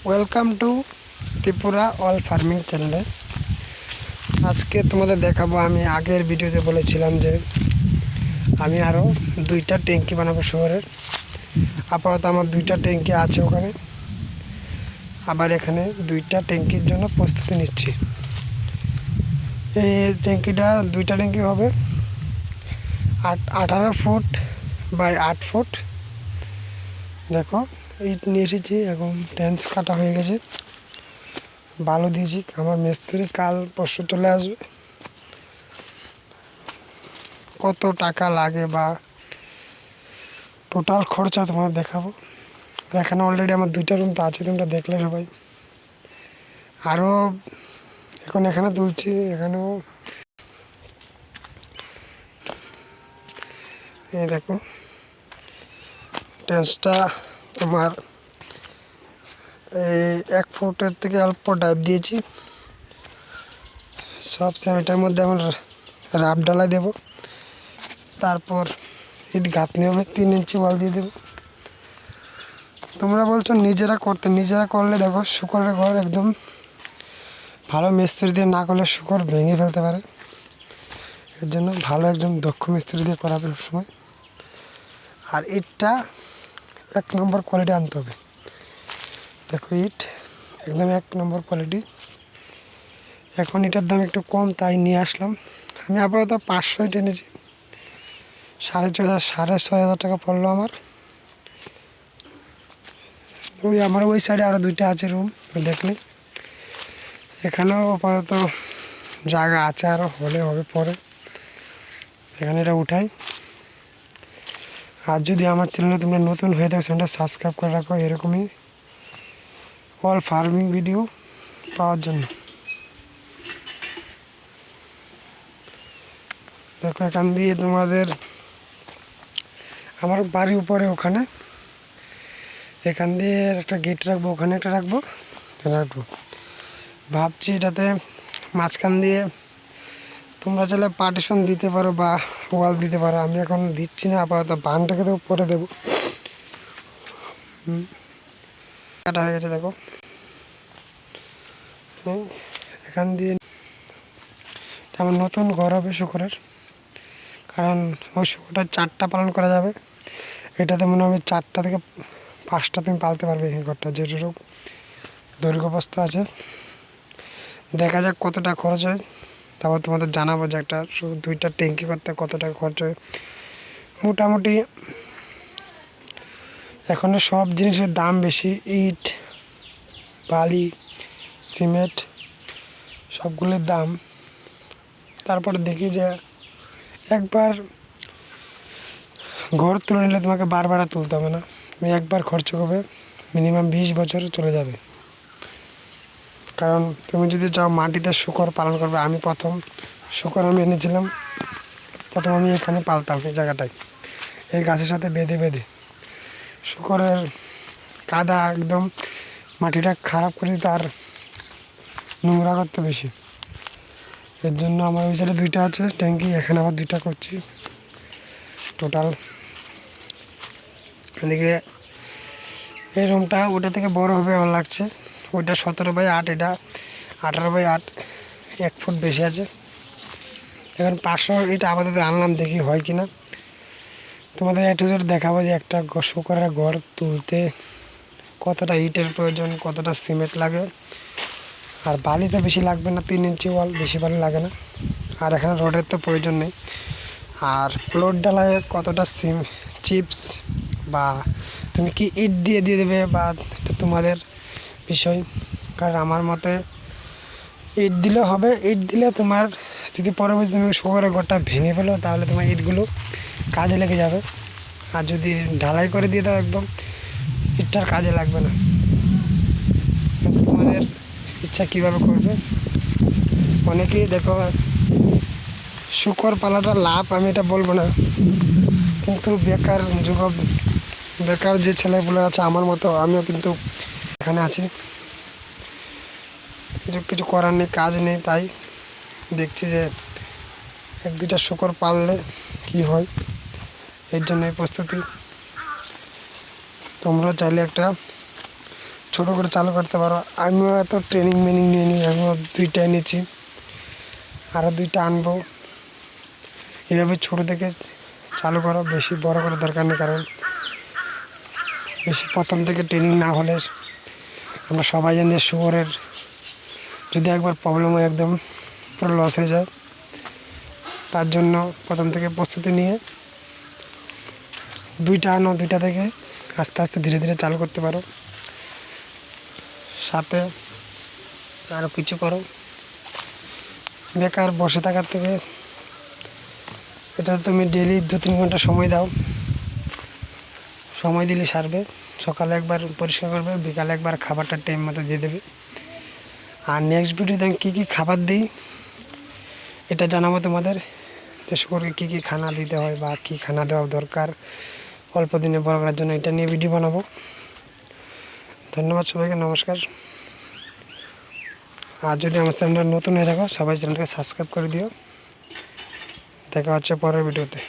Welcome to Tripura all farming চ্যানেলে। আজকে তোমাদের দেখাবো, আমি আগের ভিডিওতে বলেছিলাম যে আমি আরও 2টা ট্যাঙ্কি বানাবো শহরের। আপাতত আমার 2টা ট্যাঙ্কি আছে ওখানে, আবার এখানে 2টা ট্যাঙ্কির জন্য প্রস্তুতি নিচ্ছি। এই ট্যাঙ্কিটা 2টা ট্যাঙ্কি হবে 18 ফুট বাই 8 ফুট। দেখো ইট নিয়ে এসেছি, এখন টেন্স কাটা হয়ে গেছে, বালু দিয়েছি। আমার মিস্ত্রি কাল পরশু চলে আসবে। কত টাকা লাগে বা টোটাল খরচা তোমাদের দেখাবো। এখানে অলরেডি আমার 2টা রুম তো আছে, তোমরা দেখলে সবাই। আরও এখন এখানে তুলছি, এখানেও এই দেখো টেন্সটা তোমার এই 1 ফুটের থেকে অল্প ডাইভ দিয়েছি। সব সেমিটার মধ্যে এখন রাব ডালাই দেবো, তারপর ইট গাঁথনি হবে, 3 ইঞ্চি ওয়াল দিয়ে দেবো। তোমরা বলছো নিজেরা করতে, নিজেরা করলে দেখো শুকরের ঘর একদম ভালো মিস্ত্রি দিয়ে না করলে শুকর ভেঙে ফেলতে পারে। এর জন্য ভালো একজন দক্ষ মিস্ত্রি দিয়ে করাবে সবসময়। আর ইটটা 1 নম্বর কোয়ালিটি আনতে হবে। দেখো ইট একদম 1 নম্বর কোয়ালিটি। এখন এটার দাম একটু কম, তাই নিয়ে আসলাম। আমি আপাতত 500 ইট এনেছি, 6,500 টাকা পড়লো আমার। আমার ওই সাইডে আরও 2টা আছে রুম, দেখলে। এখানেও আপাতত জায়গা আছে, আরও হলে হবে পরে। এখানে এটা উঠাই। আর যদি আমার চ্যানেলে তোমরা নতুন হয়ে থাকো, চ্যানেলটা সাবস্ক্রাইব করে রাখো এরকমই অল ফার্মিং ভিডিও পাওয়ার জন্য। দেখো এখান দিয়ে তোমাদের আমার বাড়ির উপরে ওখানে, এখান দিয়ে একটা গেট রাখবো, ওখানে একটা রাখবো। ভাবছি এটাতে মাঝখান দিয়ে তোমরা চাইলে পার্টিশন দিতে পারো বা ওয়াল দিতে পারো। আমি এখন দিচ্ছি না, আপাতত বানটাকে তো পরে দেবো। কাটা হয়ে গেছে দেখো। এখান দিয়ে আমার নতুন ঘর হবে শুকরের, কারণ ওই শুকরটা 4টা পালন করা যাবে। এটাতে মনে হবে 4টা থেকে 5টা তুমি পালতে পারবে এই ঘরটা, যেটুকু দৈর্ঘ্য অবস্থা আছে। দেখা যাক কতটা খরচ হয়, তারপর তোমাদের জানাবো যে একটা 2টা ট্যাঙ্কি করতে কত টাকা খরচ হয়। মোটামুটি এখন সব জিনিসের দাম বেশি, ইট, বালি, সিমেন্ট সবগুলোর দাম। তারপরে দেখি যে একবার ঘর তুলে নিলে তোমাকে বারবার তুলতে হবে না, তুমি একবার খরচ করবে, মিনিমাম 20 বছর চলে যাবে। কারণ তুমি যদি চাও মাটিতে শুকর পালন করবে, আমি প্রথম শুকর আমি এনেছিলাম, প্রথম আমি এখানে পালতাম এই জায়গাটায়, এই গাছের সাথে বেঁধে বেঁধে। শুকরের কাদা একদম মাটিটা খারাপ করে দিত আর নোংরা করতে বেশি। এর জন্য আমার ওই সাইডে 2টা আছে ট্যাঙ্কি, এখানে আবার 2টা করছি টোটাল। এদিকে এই রুমটা ওটা থেকে বড় হবে আমার লাগছে, ওইটা 17 বাই 8, এটা 18 বাই 8, 1 ফুট বেশি আছে। এখন 500 ইট আপাতত আনলাম, দেখি হয় কি না। তোমাদের একটু দেখাবো যে একটা শুকরের ঘর তুলতে কতটা ইটের প্রয়োজন, কতটা সিমেন্ট লাগে। আর বালি তো বেশি লাগবে না, 3 ইঞ্চি ওয়াল, বেশি বালি লাগে না। আর এখানে রডের তো প্রয়োজন নেই। আর ফ্লোর ডালায় কতটা চিপস বা তুমি কি ইট দিয়ে দেবে বা তোমাদের বিষয়। কারণ আমার মতে ইট দিলে হবে, ইট দিলে তোমার যদি পরবর্তী তুমি শুকরের ঘরটা ভেঙে ফেলো তাহলে তোমার ইটগুলো কাজে লেগে যাবে। আর যদি ঢালাই করে দিয়ে দাও একদম, ইটটার কাজে লাগবে না। তোমাদের ইচ্ছা কীভাবে করবে। অনেকেই দেখো শুকর পালাটা লাভ, আমি এটা বলবো না, কিন্তু বেকার যে ছেলেগুলো আছে আমার মতো, আমিও কিন্তু এখানে আছি, কিছু করার নেই, কাজ নেই, তাই দেখছি যে 1-2টা শুকর পাললে কি হয়, এর জন্য এই প্রস্তুতি। তোমরা চাইলে একটা ছোটো করে চালু করতে পারো। আমিও এত ট্রেনিং মেনিং নিয়ে নিই, আমিও 2টা এনেছি, আরও 2টা আনবো। এভাবে ছোটো থেকে চালু করো, বেশি বড় করার দরকার নেই, কারণ বেশি প্রথম থেকে ট্রেনিং না হলে আমরা সবাই জানি শুয়োরের যদি একবার প্রবলেম হয় একদম পুরো লস হয়ে যায়। তার জন্য প্রথম থেকে প্রস্তুতি নিয়ে 2টা আনো, 2টা থেকে আস্তে আস্তে ধীরে ধীরে চালু করতে পারো। সাথে আরও কিছু করো, বেকার বসে থাকার থেকে এটা তুমি ডেলি 2-3 ঘন্টা সময় দাও, সময় দিলে সারবে। সকালে একবার পরিষ্কার করবে, বিকালে একবার খাবারটা টাইম মতো দিয়ে দেবে। আর নেক্সট ভিডিওতে আমি কী কী খাবার দিই এটা জানাবো তোমাদের, যে শুকরকে কী কী খানা দিতে হয় বা কী খানা দেওয়া দরকার অল্প দিনে বড় করার জন্য, এটা নিয়ে ভিডিও বানাবো। ধন্যবাদ সবাইকে, নমস্কার। আর যদি আমার চ্যানেলটা নতুন হয়ে থাকো, সবাই চ্যানেলটাকে সাবস্ক্রাইব করে দিও। দেখা হচ্ছে পরের ভিডিওতে।